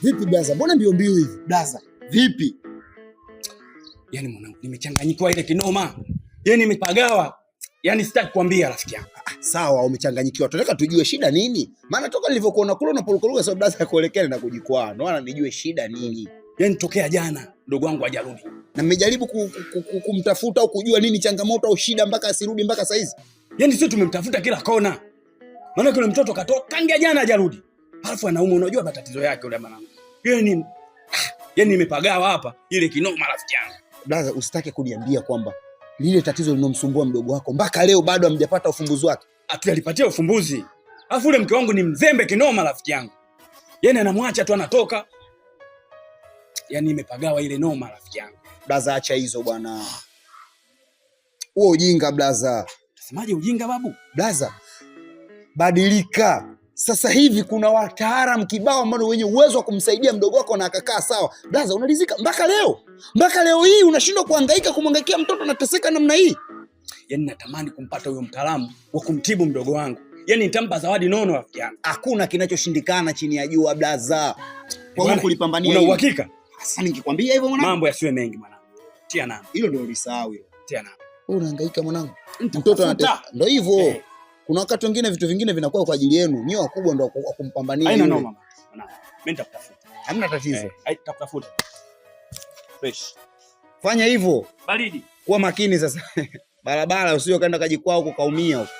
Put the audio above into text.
Vipi blaza? Mbona mbio mbio hivi? Blaza, vipi? Yaani mwanangu nimechanganyikiwa ile kinoma. Yaani nimepagawa. Yaani sitaki kuambia rafiki yangu. Sawa, umechanganyikiwa. Tunataka tujue shida nini? Maana toka nilivyokuona kule unapolukoluka sababu blaza ya kuelekea na kujikwaa. Naona nijue shida nini. Yaani tokea jana mdogo wangu hajarudi. Na mmejaribu kumtafuta au kujua nini changamoto au shida mpaka asirudi mpaka saa hizi? Yaani sisi tumemtafuta kila kona. Maana yule mtoto katoka tangia jana hajarudi. Alafu anauma, unajua matatizo yake yule mwanangu. Yaani nimepagawa hapa ile kinoma rafiki yangu. Blaza, usitake kuniambia kwamba lile tatizo linomsumbua mdogo wako mpaka leo bado hamjapata ufumbuzi wake. Atuyalipatia ufumbuzi. Alafu ule mke wangu ni mzembe kinoma rafiki yangu. Yaani anamwacha tu anatoka. Yaani nimepagawa ile noma rafiki yangu. Blaza, acha hizo bwana. Huo ujinga blaza. Unasemaje ujinga babu? Blaza, badilika. Sasa hivi kuna wataalamu kibao ambao wenye uwezo wa kumsaidia mdogo wako na akakaa sawa. Blaza, unalizika mpaka leo. Mpaka leo hii unashindwa kuhangaika kumhangaikia mtoto anateseka namna hii. Yaani natamani kumpata huyo mtaalamu wa kumtibu mdogo wangu. Yaani nitampa zawadi nono rafiki yangu. Hakuna kinachoshindikana chini ya jua blaza. Kwa hiyo kulipambania. Una uhakika? Sasa nikikwambia hivyo mwanangu, mambo yasiwe mengi mwanangu. Tia namba. Hilo ndio ulisahau hilo. Tia namba. Wewe unahangaika mwanangu. Mtoto anateseka. Ndio hivyo. Kuna wakati wengine vitu vingine vinakuwa kwa ajili yenu. Nyie wakubwa ndio wa kumpambania. Haina noma mama. Mimi nitakutafuta. Hamna tatizo. Nitakutafuta. Fresh. Fanya hivyo. Baridi. Kuwa makini sasa. Barabara usio kaenda kajikwaa huko kaumia huko.